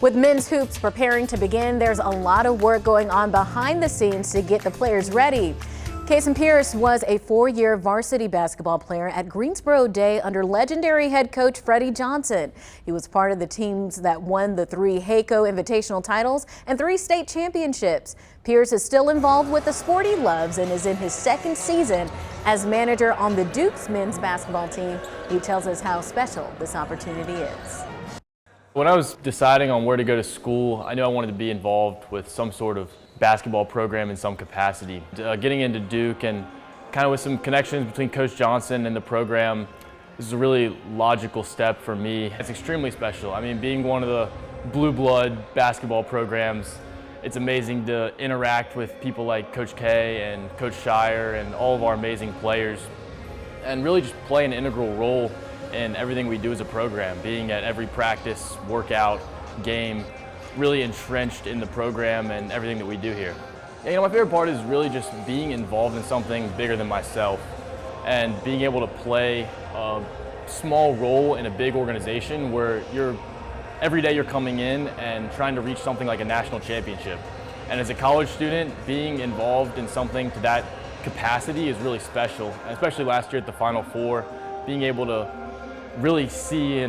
With men's hoops preparing to begin, there's a lot of work going on behind the scenes to get the players ready. Cason Pierce was a 4-year varsity basketball player at Greensboro Day under legendary head coach Freddie Johnson. He was part of the teams that won the 3 HACO Invitational titles and 3 state championships. Pierce is still involved with the sport he loves and is in his 2nd season as manager on the Duke's men's basketball team. He tells us how special this opportunity is. When I was deciding on where to go to school, I knew I wanted to be involved with some sort of basketball program in some capacity. Getting into Duke and kind of with some connections between Coach Johnson and the program, this is a really logical step for me. It's extremely special. I mean, being one of the blue blood basketball programs, it's amazing to interact with people like Coach K and Coach Shire and all of our amazing players and really just play an integral role in everything we do as a program, being at every practice, workout, game, really entrenched in the program and everything that we do here. Yeah, my favorite part is really just being involved in something bigger than myself and being able to play a small role in a big organization where every day you're coming in and trying to reach something like a national championship. And as a college student, being involved in something to that capacity is really special, and especially last year at the Final Four, being able to really see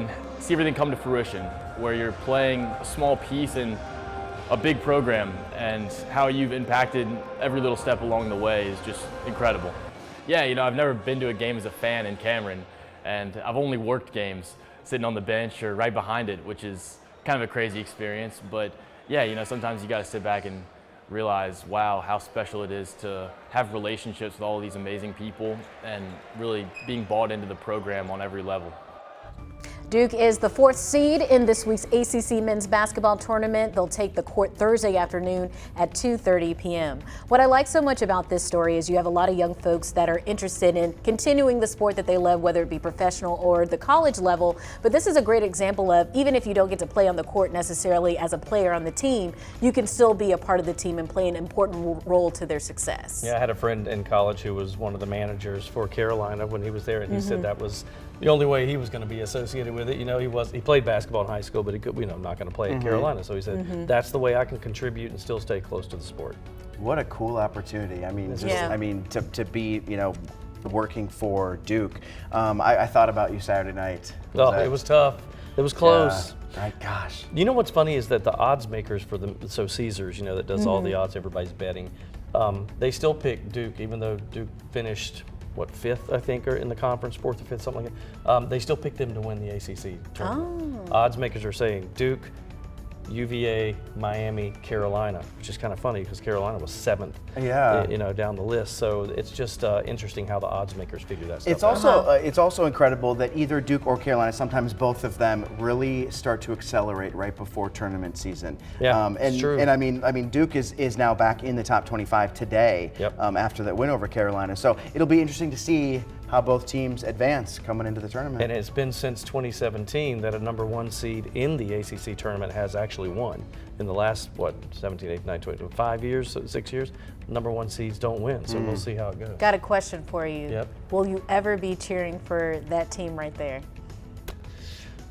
everything come to fruition, where you're playing a small piece in a big program and how you've impacted every little step along the way is just incredible. Yeah, I've never been to a game as a fan in Cameron, and I've only worked games sitting on the bench or right behind it, which is kind of a crazy experience. But yeah, sometimes you got to sit back and realize, wow, how special it is to have relationships with all these amazing people and really being bought into the program on every level. Duke is the 4th seed in this week's ACC men's basketball tournament. They'll take the court Thursday afternoon at 2:30 p.m. What I like so much about this story is you have a lot of young folks that are interested in continuing the sport that they love, whether it be professional or the college level. But this is a great example of, even if you don't get to play on the court necessarily as a player on the team, you can still be a part of the team and play an important role to their success. Yeah, I had a friend in college who was one of the managers for Carolina when he was there, and he said that was the only way he was going to be associated with it. He played basketball in high school, but he could, not going to play at Carolina. So he said, that's the way I can contribute and still stay close to the sport. What a cool opportunity. I mean, to be, working for Duke. I thought about you Saturday night. It was tough. It was close. My gosh. You know what's funny is that the odds makers for Caesars, that does all the odds, everybody's betting, they still pick Duke, even though Duke finished 5th, I think, or in the conference, 4th or 5th, something like that. They still pick them to win the ACC tournament. Odds makers are saying Duke, UVA, Miami, Carolina, which is kind of funny because Carolina was 7th, down the list. So it's just interesting how the odds makers figure that stuff out. It's also incredible that either Duke or Carolina, sometimes both of them, really start to accelerate right before tournament season. Yeah, it's true. And I mean, Duke is now back in the top 25 today after that win over Carolina. So it'll be interesting to see how both teams advance coming into the tournament. And it's been since 2017 that a #1 seed in the ACC tournament has actually won. In the last, 17, 18, 19, 20, 5 years, 6 years, #1 seeds don't win. So we'll see how it goes. Got a question for you. Yep. Will you ever be cheering for that team right there?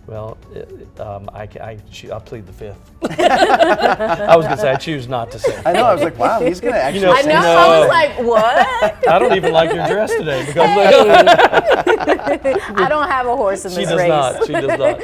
Well, I'll plead the 5th. I was going to say I choose not to say. I know. I was like, wow, he's going to actually. I know. I was like, what? I don't even like your dress today because I don't have a horse in this race. She does not.